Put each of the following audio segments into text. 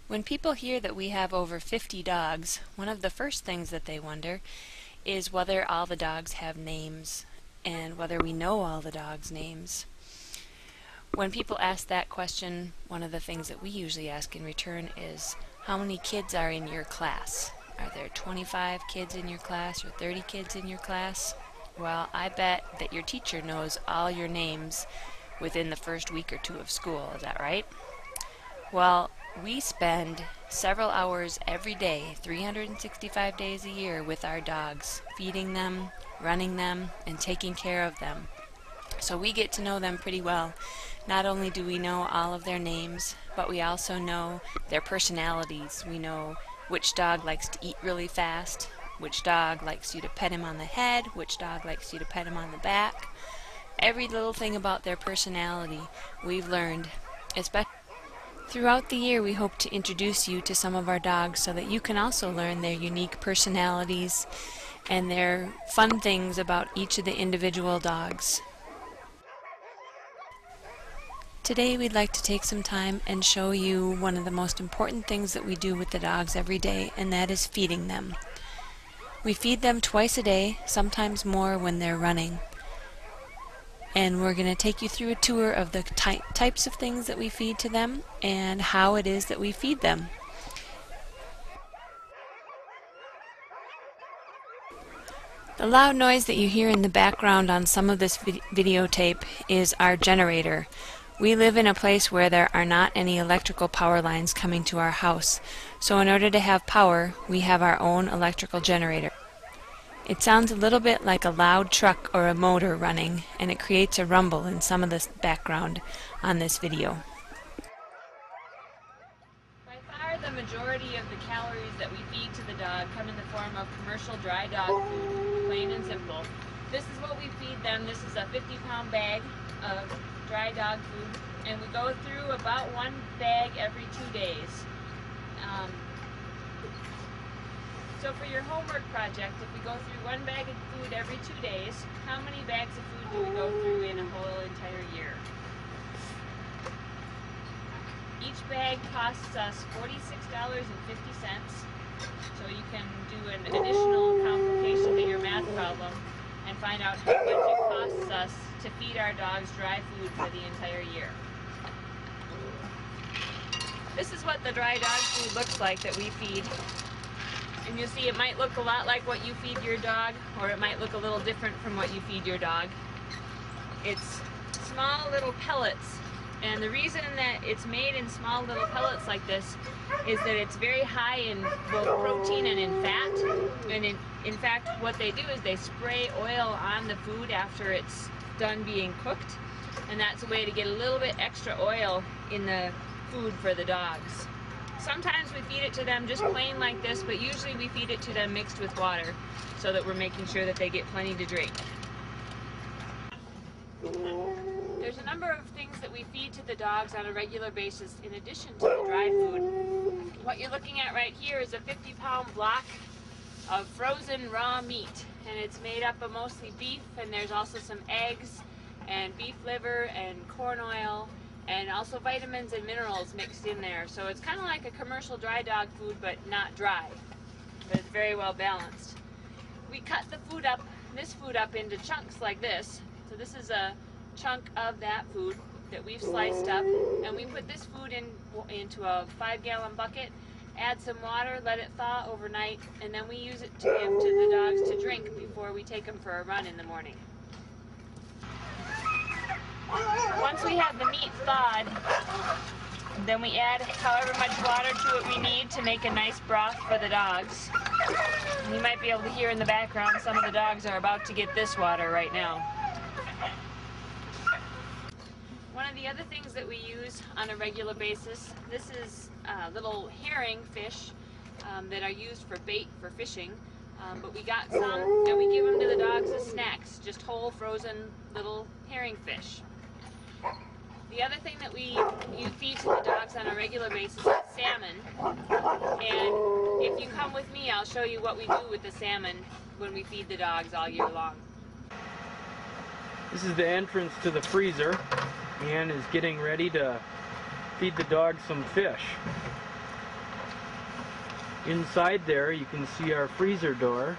When people hear that we have over 50 dogs, one of the first things that they wonder is whether all the dogs have names and whether we know all the dogs' names. When people ask that question, one of the things that we usually ask in return is, how many kids are in your class? Are there 25 kids in your class or 30 kids in your class? Well, I bet that your teacher knows all your names within the first week or two of school. Is that right? Well, we spend several hours every day, 365 days a year, with our dogs, feeding them, running them, and taking care of them. So we get to know them pretty well. Not only do we know all of their names, but we also know their personalities. We know which dog likes to eat really fast, which dog likes you to pet him on the head, which dog likes you to pet him on the back. Every little thing about their personality we've learned. Throughout the year, we hope to introduce you to some of our dogs so that you can also learn their unique personalities and their fun things about each of the individual dogs. Today we'd like to take some time and show you one of the most important things that we do with the dogs every day, and that is feeding them. We feed them twice a day, sometimes more when they're running. And we're going to take you through a tour of the types of things that we feed to them and how it is that we feed them. The loud noise that you hear in the background on some of this videotape is our generator. We live in a place where there are not any electrical power lines coming to our house, so in order to have power, we have our own electrical generator. It sounds a little bit like a loud truck or a motor running, and it creates a rumble in some of the background on this video. By far the majority of the calories that we feed to the dog come in the form of commercial dry dog food, plain and simple. This is what we feed them. This is a 50-pound bag of dry dog food, and we go through about one bag every 2 days. So for your homework project, if we go through one bag of food every 2 days, how many bags of food do we go through in a whole entire year? Each bag costs us $46.50, so you can do an additional complication to your math problem and find out how much it costs us to feed our dogs dry food for the entire year. This is what the dry dog food looks like that we feed. And you'll see it might look a lot like what you feed your dog, or it might look a little different from what you feed your dog. It's small little pellets, and the reason that it's made in small little pellets like this is that it's very high in both protein and in fat. And in fact, what they do is they spray oil on the food after it's done being cooked, and that's a way to get a little bit extra oil in the food for the dogs. Sometimes we feed it to them just plain like this, but usually we feed it to them mixed with water so that we're making sure that they get plenty to drink. There's a number of things that we feed to the dogs on a regular basis in addition to the dry food. What you're looking at right here is a 50-pound block of frozen raw meat, and it's made up of mostly beef, and there's also some eggs and beef liver and corn oil, and also vitamins and minerals mixed in there. So it's kind of like a commercial dry dog food, but not dry. But it's very well balanced. We cut the food up, this food up into chunks like this. So this is a chunk of that food that we've sliced up, and we put this food into a 5-gallon bucket, add some water, let it thaw overnight, and then we use it to give to the dogs to drink before we take them for a run in the morning. Once we have the meat thawed, then we add however much water to it we need to make a nice broth for the dogs. And you might be able to hear in the background some of the dogs are about to get this water right now. One of the other things that we use on a regular basis, this is little herring fish that are used for bait for fishing. But we got some, and we give them to the dogs as snacks, just whole frozen little herring fish. The other thing that we feed to the dogs on a regular basis is salmon. And if you come with me, I'll show you what we do with the salmon when we feed the dogs all year long. This is the entrance to the freezer. Ann is getting ready to feed the dogs some fish. Inside there you can see our freezer door.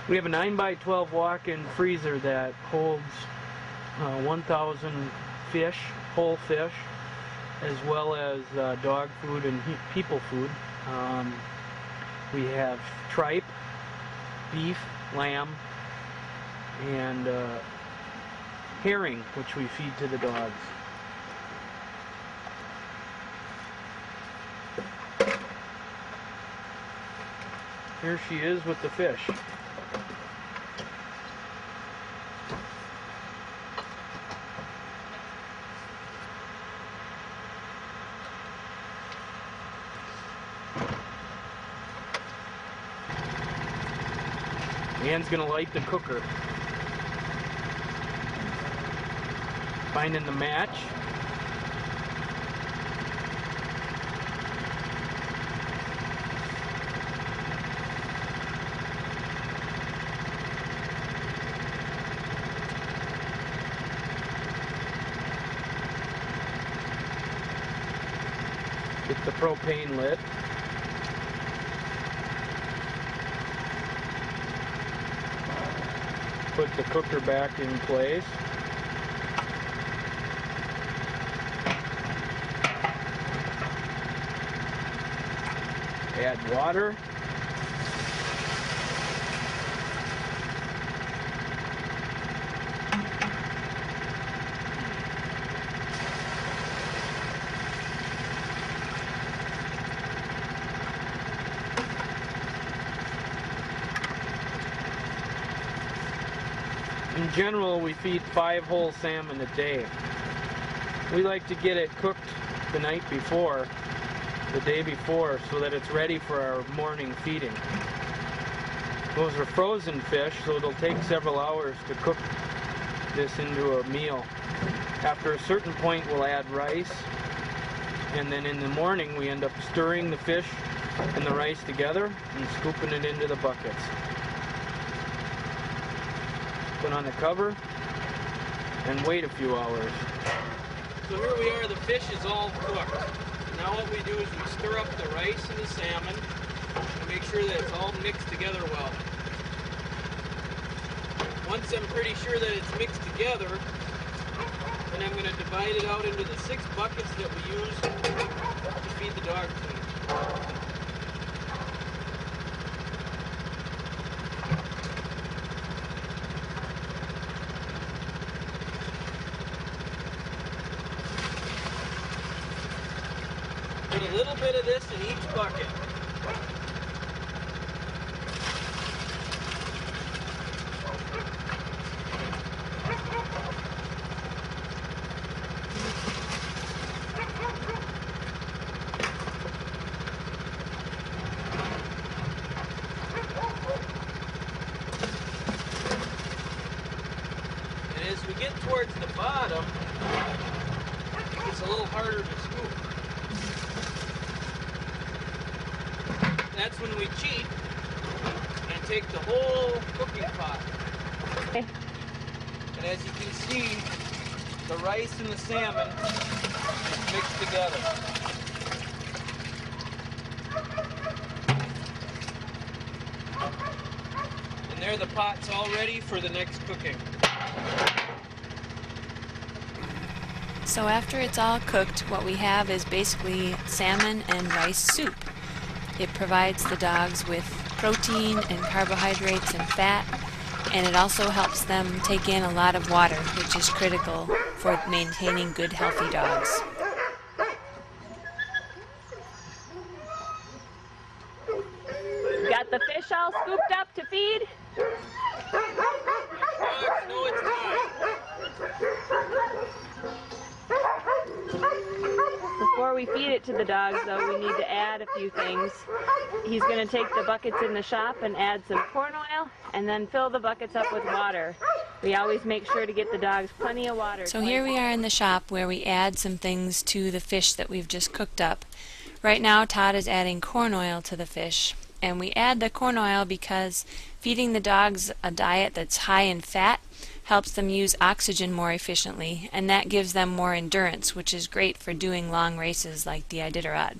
We have a 9x12 walk-in freezer that holds 1,000 fish, whole fish, as well as dog food and people food. We have tripe, beef, lamb, and herring, which we feed to the dogs. Here she is with the fish. Ann's gonna light the cooker. Finding the match. Get the propane lit. Put the cooker back in place. Add water. In general, we feed 5 whole salmon a day. We like to get it cooked the night before, the day before, so that it's ready for our morning feeding. Those are frozen fish, so it'll take several hours to cook this into a meal. After a certain point, we'll add rice, and then in the morning we end up stirring the fish and the rice together and scooping it into the buckets. Put on the cover and wait a few hours. So here we are, the fish is all cooked. Now what we do is we stir up the rice and the salmon and make sure that it's all mixed together well. Once I'm pretty sure that it's mixed together, then I'm going to divide it out into the 6 buckets that we use to feed the dog food. Put a little bit of this in each bucket. And as we get towards the bottom, it's a little harder to scoop. That's when we cheat and take the whole cooking pot. Okay. And as you can see, the rice and the salmon is mixed together. And there the pot's all ready for the next cooking. So after it's all cooked, what we have is basically salmon and rice soup. It provides the dogs with protein and carbohydrates and fat, and it also helps them take in a lot of water, which is critical for maintaining good, healthy dogs. Got the fish all scooped up to feed? No, it's not. Before we feed it to the dogs, though, we need to add a few things. He's going to take the buckets in the shop and add some corn oil and then fill the buckets up with water. We always make sure to get the dogs plenty of water. So here we are in the shop where we add some things to the fish that we've just cooked up. Right now Todd is adding corn oil to the fish, And we add the corn oil because feeding the dogs a diet that's high in fat helps them use oxygen more efficiently, and that gives them more endurance, which is great for doing long races like the Iditarod.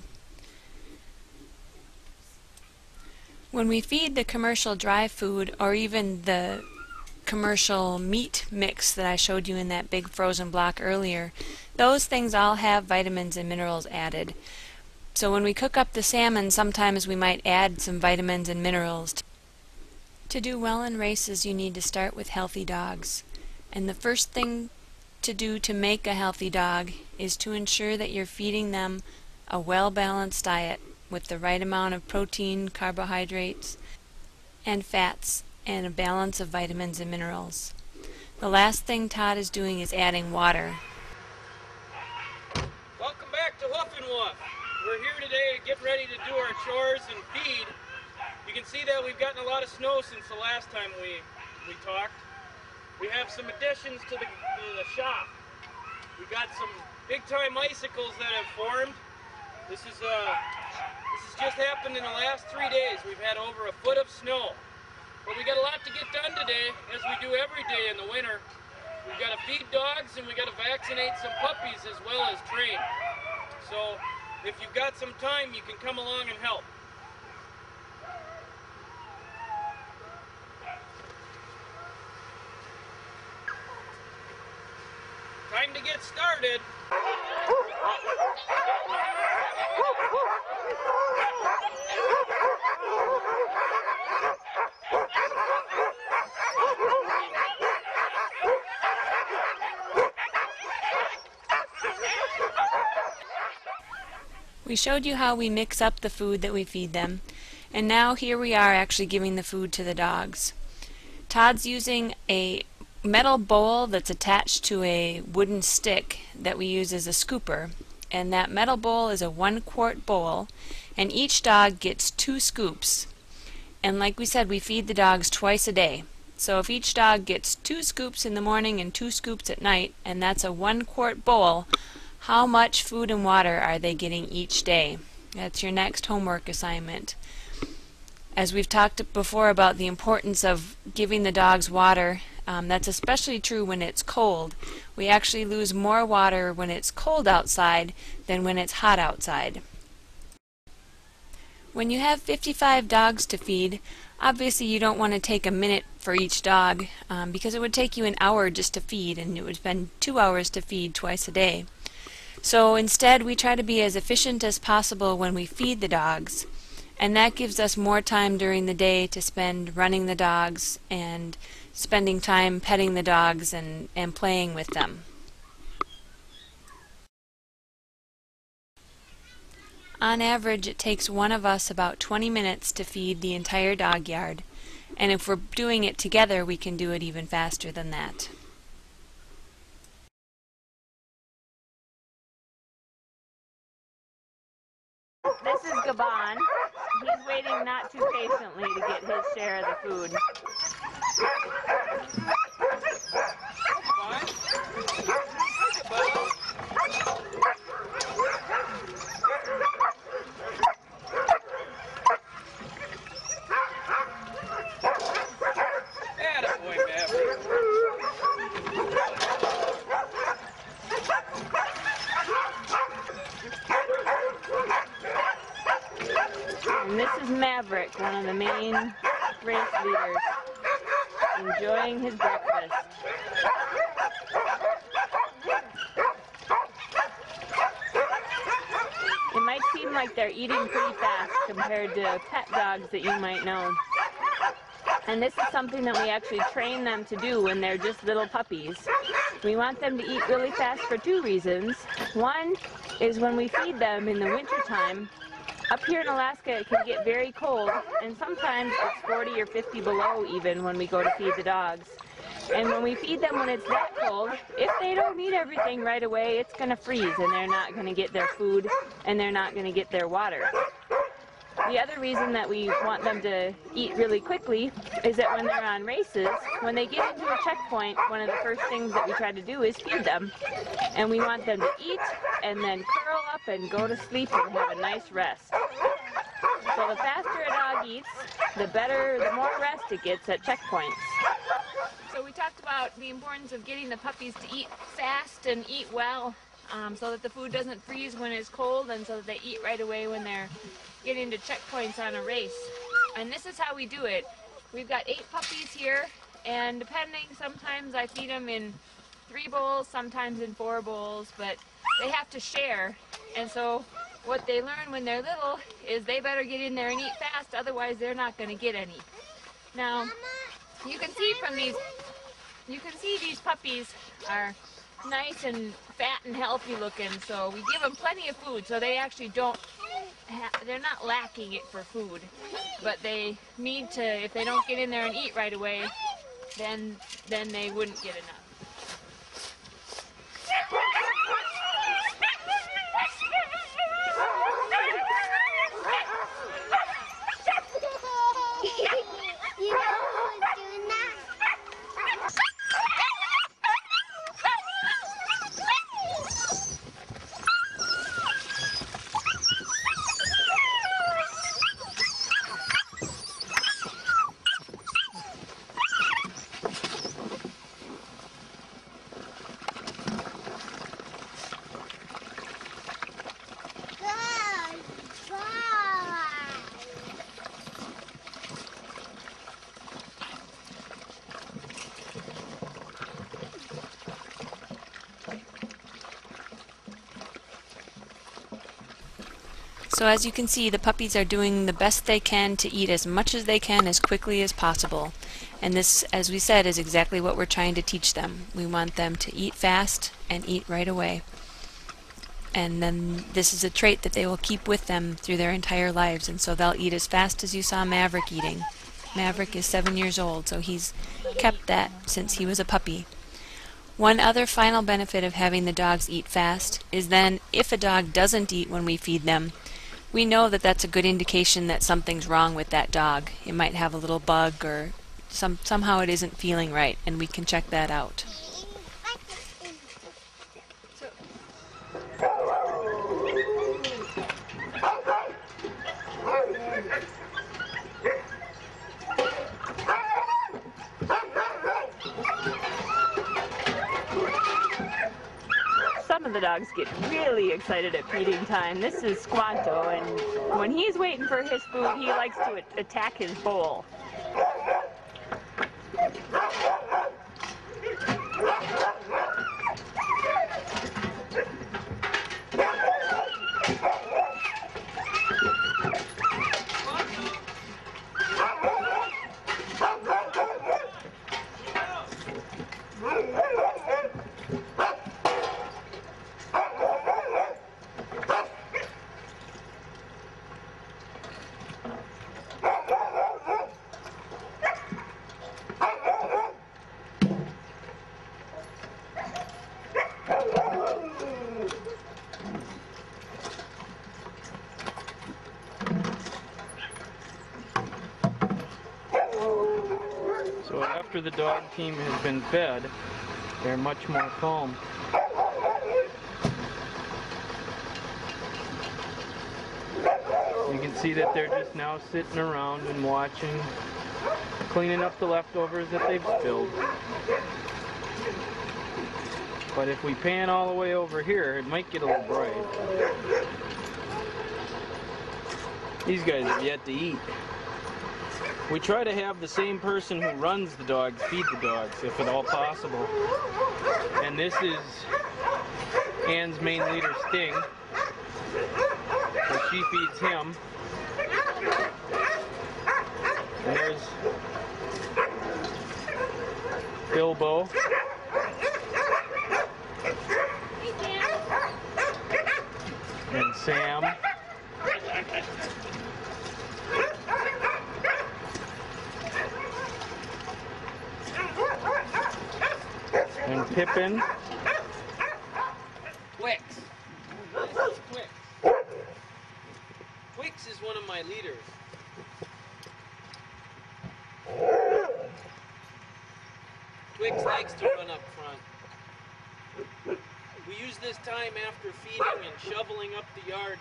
When we feed the commercial dry food or even the commercial meat mix that I showed you in that big frozen block earlier, those things all have vitamins and minerals added. So when we cook up the salmon, sometimes we might add some vitamins and minerals. To do well in races, you need to start with healthy dogs. And the first thing to do to make a healthy dog is to ensure that you're feeding them a well-balanced diet with the right amount of protein, carbohydrates, and fats, and a balance of vitamins and minerals. The last thing Todd is doing is adding water. Welcome back to Hoof and Woof. We're here today getting ready to do our chores and feed. You can see that we've gotten a lot of snow since the last time we talked. We have some additions to the shop. We got some big-time icicles that have formed. This has just happened in the last 3 days. We've had over a foot of snow. But we got a lot to get done today, as we do every day in the winter. We've got to feed dogs and we got to vaccinate some puppies as well as train. So if you've got some time, you can come along and help. Time to get started. We showed you how we mix up the food that we feed them, and now here we are actually giving the food to the dogs. Todd's using a metal bowl that's attached to a wooden stick that we use as a scooper, and that metal bowl is a 1-quart bowl, and each dog gets 2 scoops. And like we said, we feed the dogs twice a day. So if each dog gets 2 scoops in the morning and 2 scoops at night, and that's a 1-quart bowl, how much food and water are they getting each day? That's your next homework assignment. As we've talked before about the importance of giving the dogs water, that's especially true when it's cold. We actually lose more water when it's cold outside than when it's hot outside. When you have 55 dogs to feed, obviously you don't want to take a minute for each dog because it would take you an hour just to feed, and it would spend 2 hours to feed twice a day. So instead we try to be as efficient as possible when we feed the dogs, and that gives us more time during the day to spend running the dogs and spending time petting the dogs and playing with them. On average, it takes one of us about 20 minutes to feed the entire dog yard, and if we're doing it together, we can do it even faster than that. This is Gabon. He's waiting not too patiently to get his share of the food. And this is Maverick, one of the main race leaders, enjoying his breakfast. It might seem like they're eating pretty fast compared to pet dogs that you might know. And this is something that we actually train them to do when they're just little puppies. We want them to eat really fast for 2 reasons. One is when we feed them in the wintertime. Up here in Alaska, it can get very cold, and sometimes it's 40 or 50 below even when we go to feed the dogs. And when we feed them when it's that cold, if they don't eat everything right away, it's going to freeze, and they're not going to get their food, and they're not going to get their water. The other reason that we want them to eat really quickly is that when they're on races, when they get into a checkpoint, one of the first things that we try to do is feed them. And we want them to eat and then curl up and go to sleep and have a nice rest. So the faster a dog eats, the more rest it gets at checkpoints. So we talked about the importance of getting the puppies to eat fast and eat well, so that the food doesn't freeze when it's cold, and so that they eat right away when they're getting to checkpoints on a race. And this is how we do it. We've got 8 puppies here, and depending, sometimes I feed them in 3 bowls, sometimes in 4 bowls, but they have to share. And so what they learn when they're little is they better get in there and eat fast, otherwise they're not going to get any. Now, you can see these puppies are nice and fat and healthy looking, so we give them plenty of food, so they actually they're not lacking it for food, but they need to, if they don't get in there and eat right away, then they wouldn't get enough. So as you can see, the puppies are doing the best they can to eat as much as they can as quickly as possible. And this, as we said, is exactly what we're trying to teach them. We want them to eat fast and eat right away. And then this is a trait that they will keep with them through their entire lives, and so they'll eat as fast as you saw Maverick eating. Maverick is 7 years old, so he's kept that since he was a puppy. One other final benefit of having the dogs eat fast is then, if a dog doesn't eat when we feed them, we know that that's a good indication that something's wrong with that dog. It might have a little bug, or somehow it isn't feeling right, and we can check that out. Some of the dogs get really excited at feeding time. This is Squanto, and when he's waiting for his food, he likes to attack his bowl. So after the dog team has been fed, they're much more calm. You can see that they're just now sitting around and watching, cleaning up the leftovers that they've spilled. But if we pan all the way over here, it might get a little bright. These guys have yet to eat. We try to have the same person who runs the dogs feed the dogs, if at all possible. And this is Ann's main leader, Sting. So she feeds him. And there's Bilbo. And Sam. And Pippin. Twix. This is Twix. Twix is one of my leaders. Twix likes to run up front. We use this time after feeding and shoveling up the yard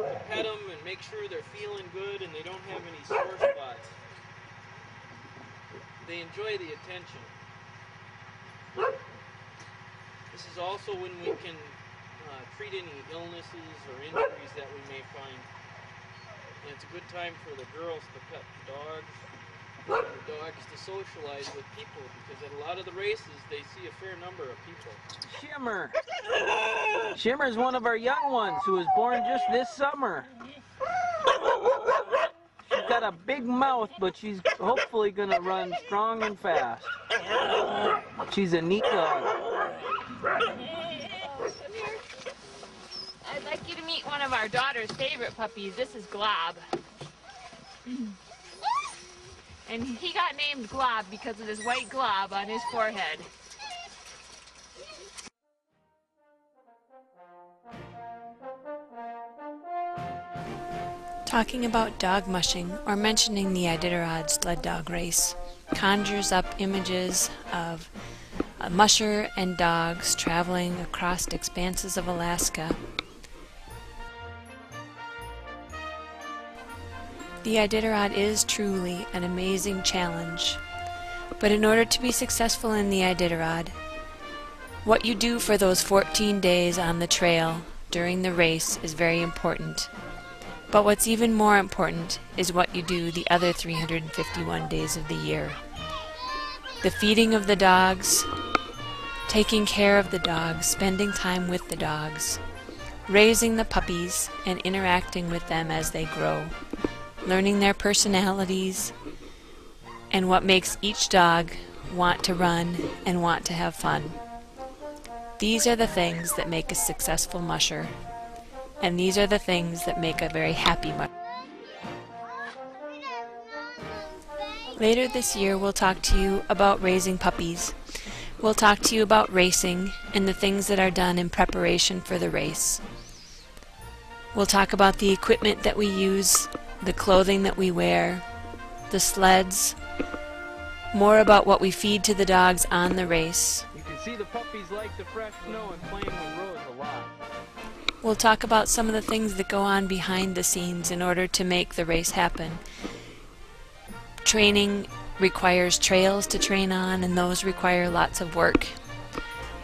to pet them and make sure they're feeling good and they don't have any sore spots. They enjoy the attention. This is also when we can treat any illnesses or injuries that we may find. And it's a good time for the girls to pet the dogs and the dogs to socialize with people, because at a lot of the races they see a fair number of people. Shimmer! Shimmer's one of our young ones who was born just this summer. She's got a big mouth, but she's hopefully going to run strong and fast. She's a neat dog. I'd like you to meet one of our daughter's favorite puppies. This is Glob. And he got named Glob because of this white glob on his forehead. Talking about dog mushing or mentioning the Iditarod sled dog race conjures up images of a musher and dogs traveling across expanses of Alaska. The Iditarod is truly an amazing challenge, but in order to be successful in the Iditarod, what you do for those 14 days on the trail during the race is very important. But what's even more important is what you do the other 351 days of the year. The feeding of the dogs, taking care of the dogs, spending time with the dogs, raising the puppies and interacting with them as they grow, learning their personalities and what makes each dog want to run and want to have fun. These are the things that make a successful musher, and these are the things that make a very happy musher. Later this year we'll talk to you about raising puppies. We'll talk to you about racing and the things that are done in preparation for the race. We'll talk about the equipment that we use, the clothing that we wear, the sleds, more about what we feed to the dogs on the race. You can see the puppies like the fresh snow and playing with Rose a lot. We'll talk about some of the things that go on behind the scenes in order to make the race happen. Training requires trails to train on, and those require lots of work.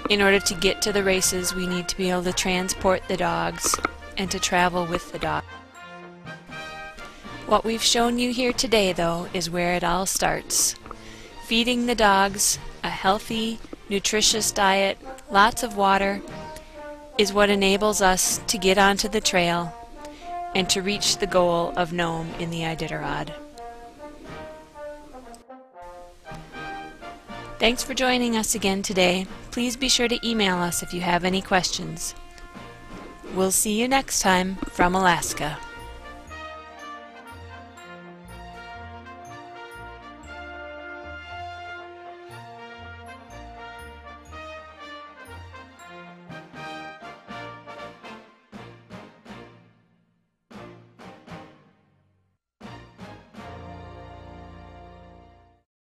In order to get to the races, we need to be able to transport the dogs and to travel with the dogs. What we've shown you here today, though, is where it all starts. Feeding the dogs a healthy, nutritious diet, lots of water, is what enables us to get onto the trail and to reach the goal of Nome in the Iditarod. Thanks for joining us again today. Please be sure to email us if you have any questions. We'll see you next time from Alaska.